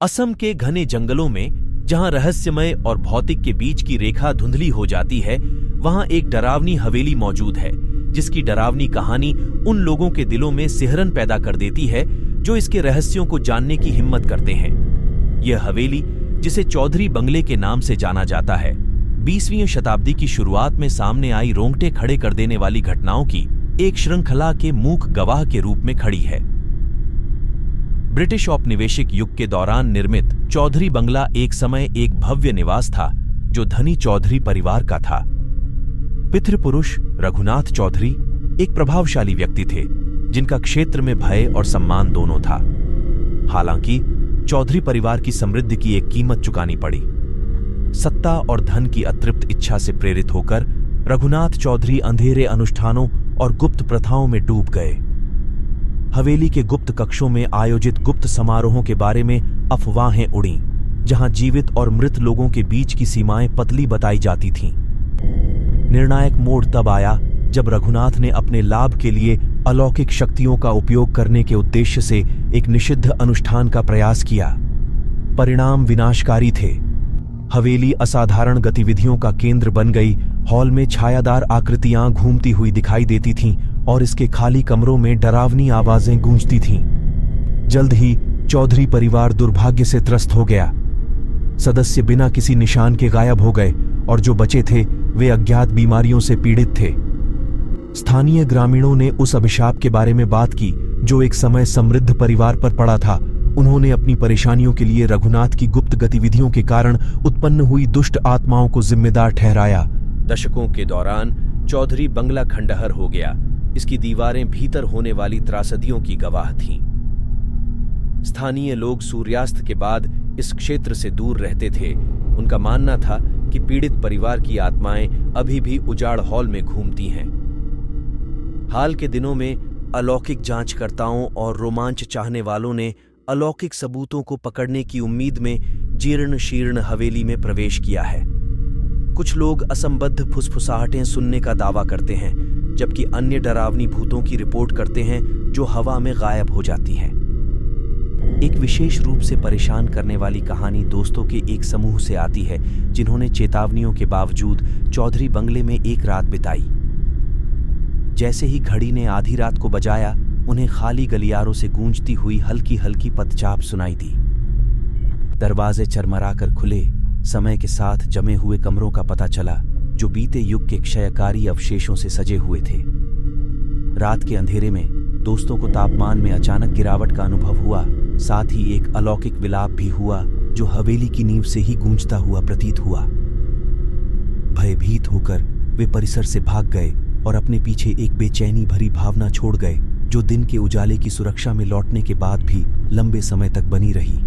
असम के घने जंगलों में जहां रहस्यमय और भौतिक के बीच की रेखा धुंधली हो जाती है, वहां एक डरावनी हवेली मौजूद है, जिसकी डरावनी कहानी उन लोगों के दिलों में सिहरन पैदा कर देती है जो इसके रहस्यों को जानने की हिम्मत करते हैं। यह हवेली, जिसे चौधरी बंगले के नाम से जाना जाता है, 20वीं शताब्दी की शुरुआत में सामने आई रोंगटे खड़े कर देने वाली घटनाओं की एक श्रृंखला के मूक गवाह के रूप में खड़ी है। ब्रिटिश औपनिवेशिक युग के दौरान निर्मित चौधरी बंगला एक समय एक भव्य निवास था जो धनी चौधरी परिवार का था। पितृपुरुष रघुनाथ चौधरी एक प्रभावशाली व्यक्ति थे, जिनका क्षेत्र में भय और सम्मान दोनों था। हालांकि चौधरी परिवार की समृद्धि की एक कीमत चुकानी पड़ी। सत्ता और धन की अतृप्त इच्छा से प्रेरित होकर रघुनाथ चौधरी अंधेरे अनुष्ठानों और गुप्त प्रथाओं में डूब गए। हवेली के गुप्त कक्षों में आयोजित गुप्त समारोहों के बारे में अफवाहें उड़ीं, जहां जीवित और मृत लोगों के बीच की सीमाएं पतली बताई जाती थीं। निर्णायक मोड़ तब आया जब रघुनाथ ने अपने लाभ के लिए अलौकिक शक्तियों का उपयोग करने के उद्देश्य से एक निषिद्ध अनुष्ठान का प्रयास किया। परिणाम विनाशकारी थे। हवेली असाधारण गतिविधियों का केंद्र बन गई। हॉल में छायादार आकृतियां घूमती हुई दिखाई देती थीं और इसके खाली कमरों में डरावनी आवाजें गूंजती थीं। जल्द ही चौधरी परिवार दुर्भाग्य से त्रस्त हो गया। सदस्य बिना किसी निशान के गायब हो गए और जो बचे थे वे अज्ञात बीमारियों से पीड़ित थे। स्थानीय ग्रामीणों ने उस अभिशाप के बारे में बात की जो एक समय समृद्ध परिवार पर पड़ा था। उन्होंने अपनी परेशानियों के लिए रघुनाथ की गुप्त गतिविधियों के कारण उत्पन्न हुई दुष्ट आत्माओं को जिम्मेदार ठहराया। दशकों के दौरान चौधरी बंगला खंडहर हो गया। इसकी दीवारें भीतर होने वाली त्रासदियों की गवाह थीं। स्थानीय लोग सूर्यास्त के बाद इस क्षेत्र से दूर रहते थे। उनका मानना था कि पीड़ित परिवार की आत्माएं अभी भी उजाड़ हॉल में घूमती हैं। हाल के दिनों में अलौकिक जांचकर्ताओं और रोमांच चाहने वालों ने अलौकिक सबूतों को पकड़ने की उम्मीद में जीर्ण शीर्ण हवेली में प्रवेश किया है। कुछ लोग असंबद्ध फुसफुसाहटें सुनने का दावा करते हैं, जबकि अन्य डरावनी भूतों की रिपोर्ट करते हैं जो हवा में गायब हो जाती हैं। एक विशेष रूप से परेशान करने वाली कहानी दोस्तों के एक समूह से आती है, जिन्होंने चेतावनियों के बावजूद चौधरी बंगले में एक रात बिताई। जैसे ही घड़ी ने आधी रात को बजाया, उन्हें खाली गलियारों से गूंजती हुई हल्की हल्की पदचाप सुनाई दी। दरवाजे चरमराकर खुले। समय के साथ जमे हुए कमरों का पता चला, जो बीते युग के क्षयकारी अवशेषों से सजे हुए थे। रात के अंधेरे में दोस्तों को तापमान में अचानक गिरावट का अनुभव हुआ। साथ ही एक अलौकिक विलाप भी हुआ, जो हवेली की नींव से ही गूंजता हुआ प्रतीत हुआ। भयभीत होकर वे परिसर से भाग गए और अपने पीछे एक बेचैनी भरी भावना छोड़ गए, जो दिन के उजाले की सुरक्षा में लौटने के बाद भी लंबे समय तक बनी रही।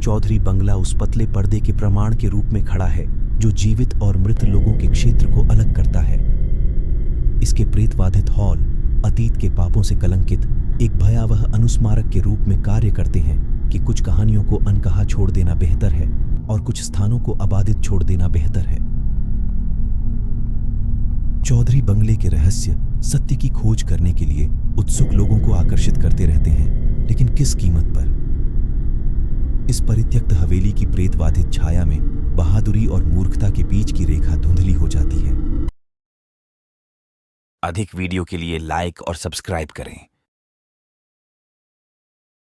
चौधरी बंगला उस पतले पर्दे के प्रमाण के रूप में खड़ा है जो जीवित और मृत लोगों के क्षेत्र को अलग करता है। इसके प्रेतवाधित हॉल अतीत के पापों से कलंकित एक भयावह अनुस्मारक के रूप में कार्य करते हैं कि कुछ कहानियों को अनकहा छोड़ देना बेहतर है और कुछ स्थानों को आबादित छोड़ देना बेहतर है। चौधरी बंगले के रहस्य सत्य की खोज करने के लिए उत्सुक लोगों को आकर्षित करते रहते हैं, लेकिन किस कीमत पर? इस परित्यक्त हवेली की प्रेतवाधित छाया में बहादुरी और मूर्खता के बीच की रेखा धुंधली हो जाती है। अधिक वीडियो के लिए लाइक और सब्सक्राइब करें।